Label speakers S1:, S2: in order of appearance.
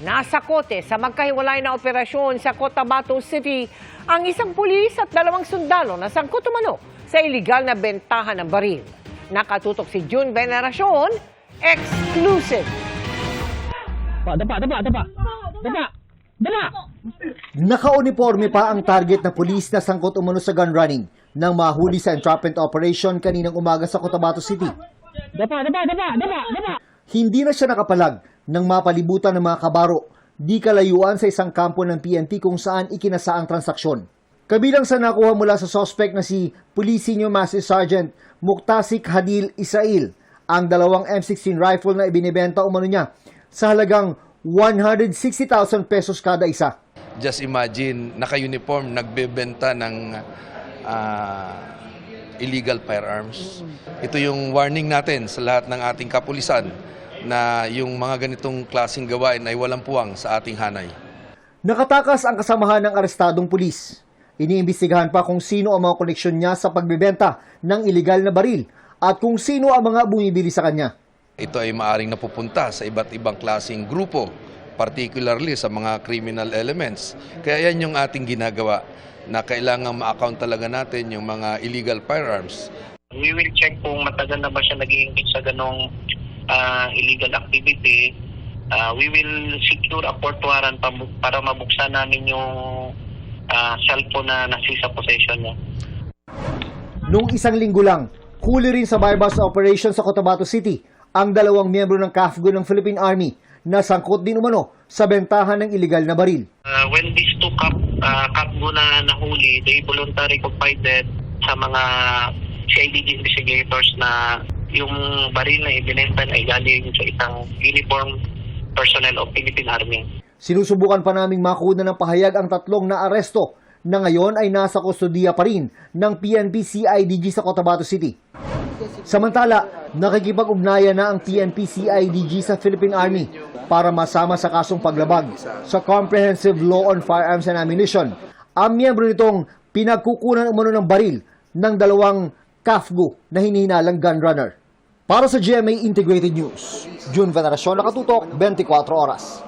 S1: Nasa kote sa magkahiwalay na operasyon sa Cotabato City ang isang pulis at 2 sundalo na sangkot umano sa iligal na bentahan ng baril. Nakatutok si June Veneracion, exclusive.
S2: Dapa!
S3: Naka-uniforme pa ang target na pulis na sangkot umano sa gun running nang mahuli sa entrapment operation kaninang umaga sa Cotabato City.
S2: Dapa!
S3: Hindi na siya nakapalag nang mapalibutan ng mga kabaro di kalayuan sa isang kampo ng PNP kung saan ikinasa ang transaksyon. Kabilang sa nakuha mula sa suspect na si Police Senior Master Sergeant Muktasik Hadil Israel ang 2 M16 rifle na ibinibenta umano niya sa halagang 160,000 pesos kada isa.
S4: Just imagine, naka-uniform, nagbebenta ng illegal firearms. Ito yung warning natin sa lahat ng ating kapulisan na yung mga ganitong klaseng gawain ay walang puwang sa ating hanay.
S3: Nakatakas ang kasamahan ng arestadong pulis. Iniimbestigahan pa kung sino ang mga koneksyon niya sa pagbebenta ng illegal na baril at kung sino ang mga bumibili sa kanya.
S4: Ito ay maaring napupunta sa iba't ibang klaseng grupo, particularly sa mga criminal elements. Kaya yan yung ating ginagawa na kailangan ma-account talaga natin yung mga illegal firearms.
S5: We will check kung matagal na ba siya nag-i-engage sa ganong illegal activity. We will secure a court warrant para mabuksan namin yung cellphone na nasa possession niya.
S3: Noong 1 linggo lang, huli rin sa bypass operation sa Cotabato City ang 2 miyembro ng CAFGO ng Philippine Army na sangkot din umano sa bentahan ng illegal na baril.
S5: When these 2 CAFGO na nahuli, they voluntarily confided sa mga CIDG investigators na yung baril na ibinenta ay galing sa isang uniform personnel of Philippine Army.
S3: Sinusubukan pa naming makuha ng pahayag ang 3 na aresto na ngayon ay nasa kustodiya pa rin ng PNP CIDG sa Cotabato City. Samantala, nakikipag-ugnayan na ang PNP CIDG sa Philippine Army para masama sa kasong paglabag sa Comprehensive Law on Firearms and Ammunition. Ang miyembro nitong pinagkukunan umano ng baril ng 2 CAFGO na hinihinalang gun runner. Para sa GMA Integrated News, June Veneracion, nakatutok 24 oras.